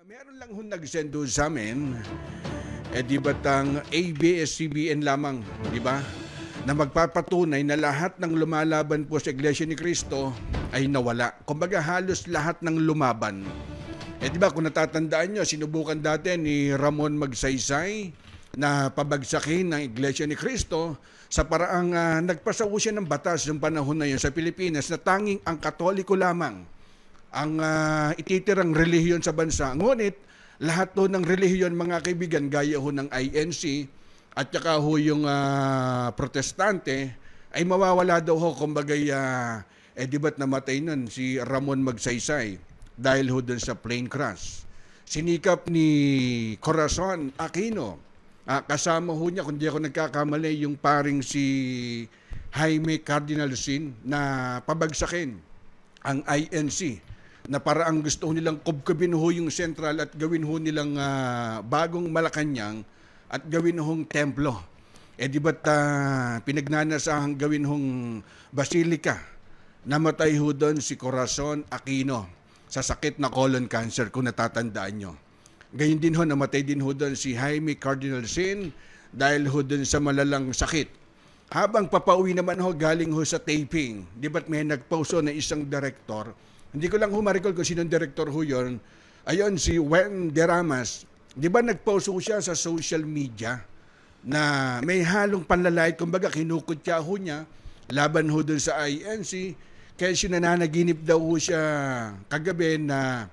Meron lang hong nag-send doon sa amin, di ba't ang ABS-CBN lamang, di ba? Na magpapatunay na lahat ng lumalaban po sa Iglesia ni Cristo ay nawala. Kumbaga halos lahat ng lumaban. Di ba kung natatandaan nyo, sinubukan dati ni Ramon Magsaysay na pabagsakin ng Iglesia ni Cristo sa paraang nagpasaw siya ng batas ng panahon na yun sa Pilipinas na tanging ang Katoliko lamang ang ititirang relihiyon sa bansa. Ngunit lahat to ng relihiyon, mga kaibigan, gaya ho ng INC at saka ho yung protestante ay mawawala daw ho. Kumbaga, di ba't namatay nun si Ramon Magsaysay dahil ho dun sa plane crash. Sinikap ni Corazon Aquino, kasama ho niya, kung di ako nagkakamali, yung paring si Jaime Cardinal Sin na pabagsakin ang INC na paraang gusto nilang kubkubin ho yung sentral at gawin ho nilang bagong Malacanang at gawin hong templo. Di ba't pinagnanasahang gawin hong basilika? Namatay ho doon si Corazon Aquino sa sakit na colon cancer, kung natatandaan nyo. Gayun din ho, namatay din ho doon si Jaime Cardinal Sin dahil ho doon sa malalang sakit. Habang papauwi naman ho, galing ho sa taping, di ba't may nagpost na isang director? Hindi ko lang ho ma-recall kung sinong director ho yun. Ayun, si Wen Deramas. Di ba nagpost ho siya sa social media na may halong panlalait, kumbaga kinukutya ho niya laban ho dun sa INC. Kaya siya nananaginip daw ho siya kagabi na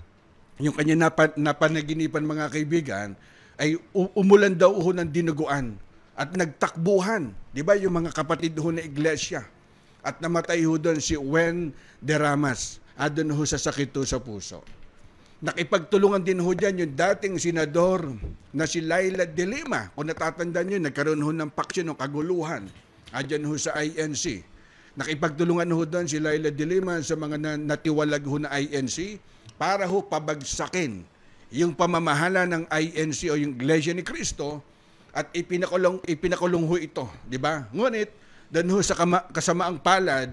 yung kanya napanaginipan, mga kaibigan, ay umulan daw ho ng dinuguan at nagtakbuhan. Di ba yung mga kapatid ho na iglesia? At namatay ho doon si Wen Deramas. Doon ho sa sakit ho sa puso. Nakipagtulungan din ho dyan yung dating senador na si Laila de Lima. Kung natatandaan nyo, nagkaroon ho ng paksyon o kaguluhan dyan ho sa INC. Nakipagtulungan ho doon si Laila de Lima sa mga natiwalag ho na INC para ho pabagsakin yung pamamahala ng INC o yung Iglesia ni Cristo at ipinakulong ho ito. Di ba? Ngunit, doon ho sa kasamaang palad,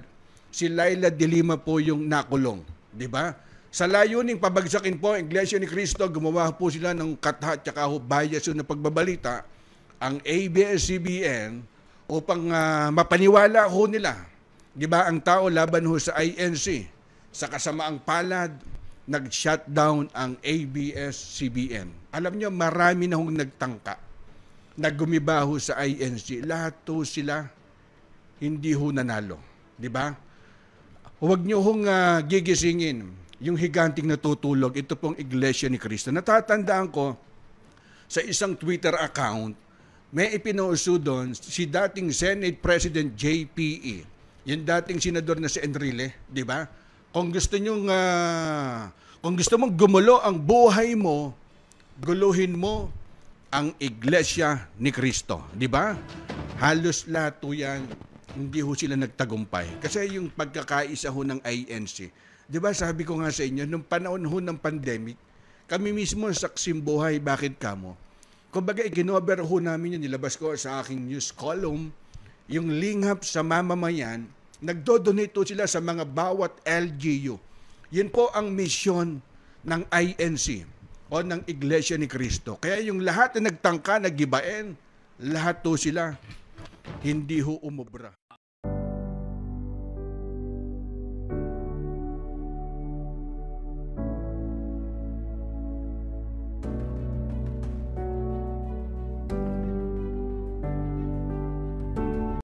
si Laila de Lima po yung nakulong, di ba? Sa layuning pabagsakin po ang Iglesia ni Cristo, gumawa po sila ng katha at saka bias na pagbabalita ang ABS-CBN upang mapaniwala ho nila, di ba, ang tao laban ho sa INC. Sa kasamaang palad, nag-shutdown ang ABS-CBN. Alam nyo, marami na hong nagtangka na gumiba ho sa INC. Lahat ho sila hindi ho nanalo, di ba? Huwag nyo hong gigisingin yung higanting natutulog. Ito pong Iglesia ni Cristo. Natatandaan ko sa isang Twitter account, may ipinauso doon si dating Senate President JPE, yung dating senador na si Enrile, di ba? Kung gusto mong gumulo ang buhay mo, guluhin mo ang Iglesia ni Cristo, di ba? Halos lahat po yan, hindi ho sila nagtagumpay. Kasi yung pagkakaisa ho ng INC, di ba sabi ko nga sa inyo, nung panahon ho ng pandemic, kami mismo saksim buhay, bakit kamo? Kumbaga, ikinover ho namin yun, nilabas ko sa aking news column, yung lingap sa mamamayan, nagdo-donate ho sila sa mga bawat LGU. Yun po ang misyon ng INC o ng Iglesia ni Cristo. Kaya yung lahat na nagtangka, naggibain, lahat ho sila, hindi ho umubra.